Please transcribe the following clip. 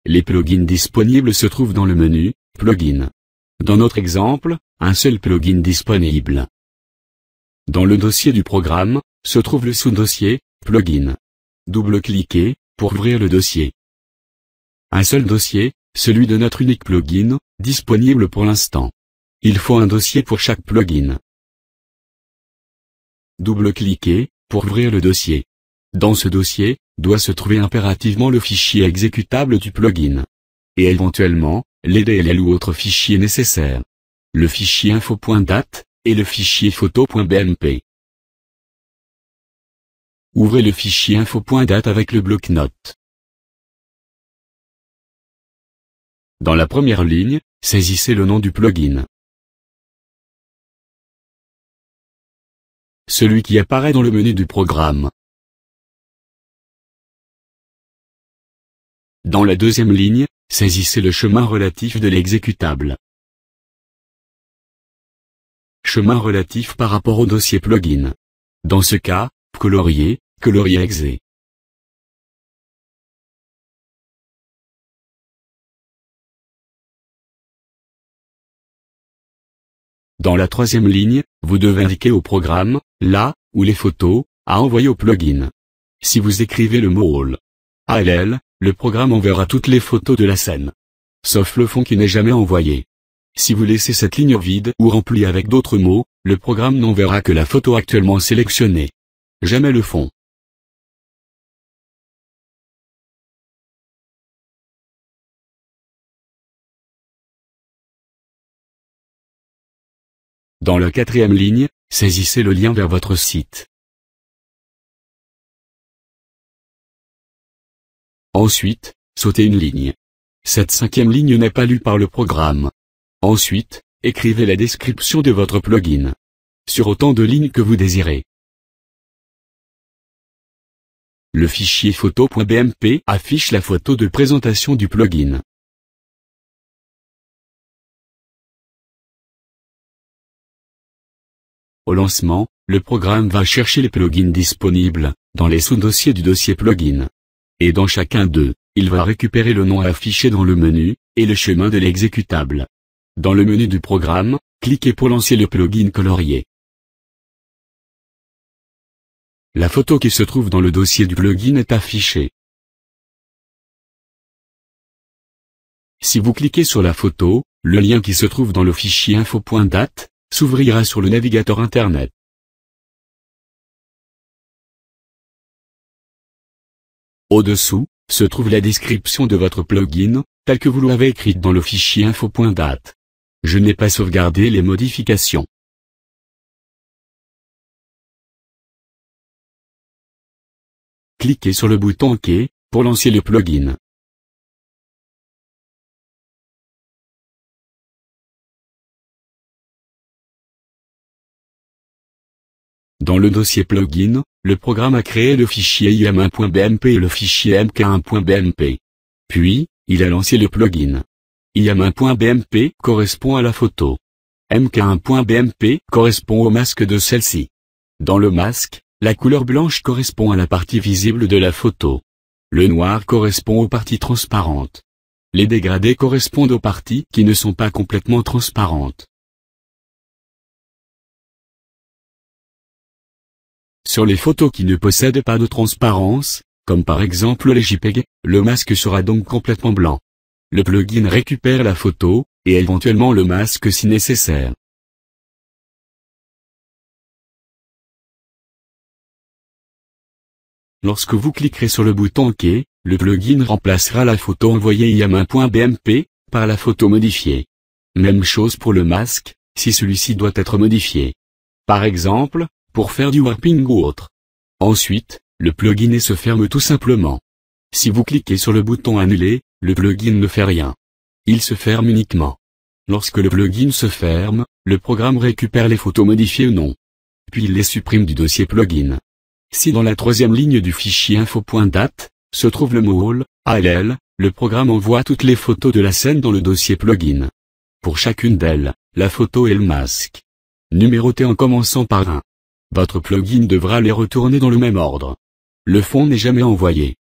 les plugins disponibles se trouvent dans le menu « Plugins ». Dans notre exemple, un seul plugin disponible. Dans le dossier du programme, se trouve le sous-dossier « Plugin ». Double-cliquez pour ouvrir le dossier. Un seul dossier, celui de notre unique plugin, disponible pour l'instant. Il faut un dossier pour chaque plugin. Double-cliquez pour ouvrir le dossier. Dans ce dossier, doit se trouver impérativement le fichier exécutable du plugin. Et éventuellement, les DLL ou autres fichiers nécessaires. Le fichier info.dat, et le fichier photo.bmp. Ouvrez le fichier info.dat avec le bloc-notes. Dans la première ligne, saisissez le nom du plugin. Celui qui apparaît dans le menu du programme. Dans la deuxième ligne, saisissez le chemin relatif de l'exécutable. Chemin relatif par rapport au dossier plugin. Dans ce cas, colorier exe. Dans la troisième ligne, vous devez indiquer au programme, là, où les photos, à envoyer au plugin. Si vous écrivez le mot all, le programme enverra toutes les photos de la scène. Sauf le fond qui n'est jamais envoyé. Si vous laissez cette ligne vide ou remplie avec d'autres mots, le programme n'enverra que la photo actuellement sélectionnée. Jamais le fond. Dans la quatrième ligne, saisissez le lien vers votre site. Ensuite, sautez une ligne. Cette cinquième ligne n'est pas lue par le programme. Ensuite, écrivez la description de votre plugin. Sur autant de lignes que vous désirez. Le fichier photo.bmp affiche la photo de présentation du plugin. Au lancement, le programme va chercher les plugins disponibles, dans les sous-dossiers du dossier plugin. Et dans chacun d'eux, il va récupérer le nom affiché dans le menu, et le chemin de l'exécutable. Dans le menu du programme, cliquez pour lancer le plugin colorier. La photo qui se trouve dans le dossier du plugin est affichée. Si vous cliquez sur la photo, le lien qui se trouve dans le fichier info.dat, s'ouvrira sur le navigateur Internet. Au-dessous, se trouve la description de votre plugin, telle que vous l'avez écrite dans le fichier info.dat. Je n'ai pas sauvegardé les modifications. Cliquez sur le bouton OK, pour lancer le plugin. Dans le dossier plugin, le programme a créé le fichier iam1.bmp et le fichier mk1.bmp. Puis, il a lancé le plugin. iam1.bmp correspond à la photo. mk1.bmp correspond au masque de celle-ci. Dans le masque, la couleur blanche correspond à la partie visible de la photo. Le noir correspond aux parties transparentes. Les dégradés correspondent aux parties qui ne sont pas complètement transparentes. Sur les photos qui ne possèdent pas de transparence, comme par exemple les JPEG, le masque sera donc complètement blanc. Le plugin récupère la photo, et éventuellement le masque si nécessaire. Lorsque vous cliquerez sur le bouton OK, le plugin remplacera la photo envoyée iam1.bmp, par la photo modifiée. Même chose pour le masque, si celui-ci doit être modifié. Par exemple, pour faire du warping ou autre. Ensuite, le plugin se ferme tout simplement. Si vous cliquez sur le bouton Annuler, le plugin ne fait rien. Il se ferme uniquement. Lorsque le plugin se ferme, le programme récupère les photos modifiées ou non. Puis il les supprime du dossier plugin. Si dans la troisième ligne du fichier info.dat, se trouve le mot all, le programme envoie toutes les photos de la scène dans le dossier plugin. Pour chacune d'elles, la photo et le masque. Numérotées en commençant par 1. Votre plugin devra les retourner dans le même ordre. Le fond n'est jamais envoyé.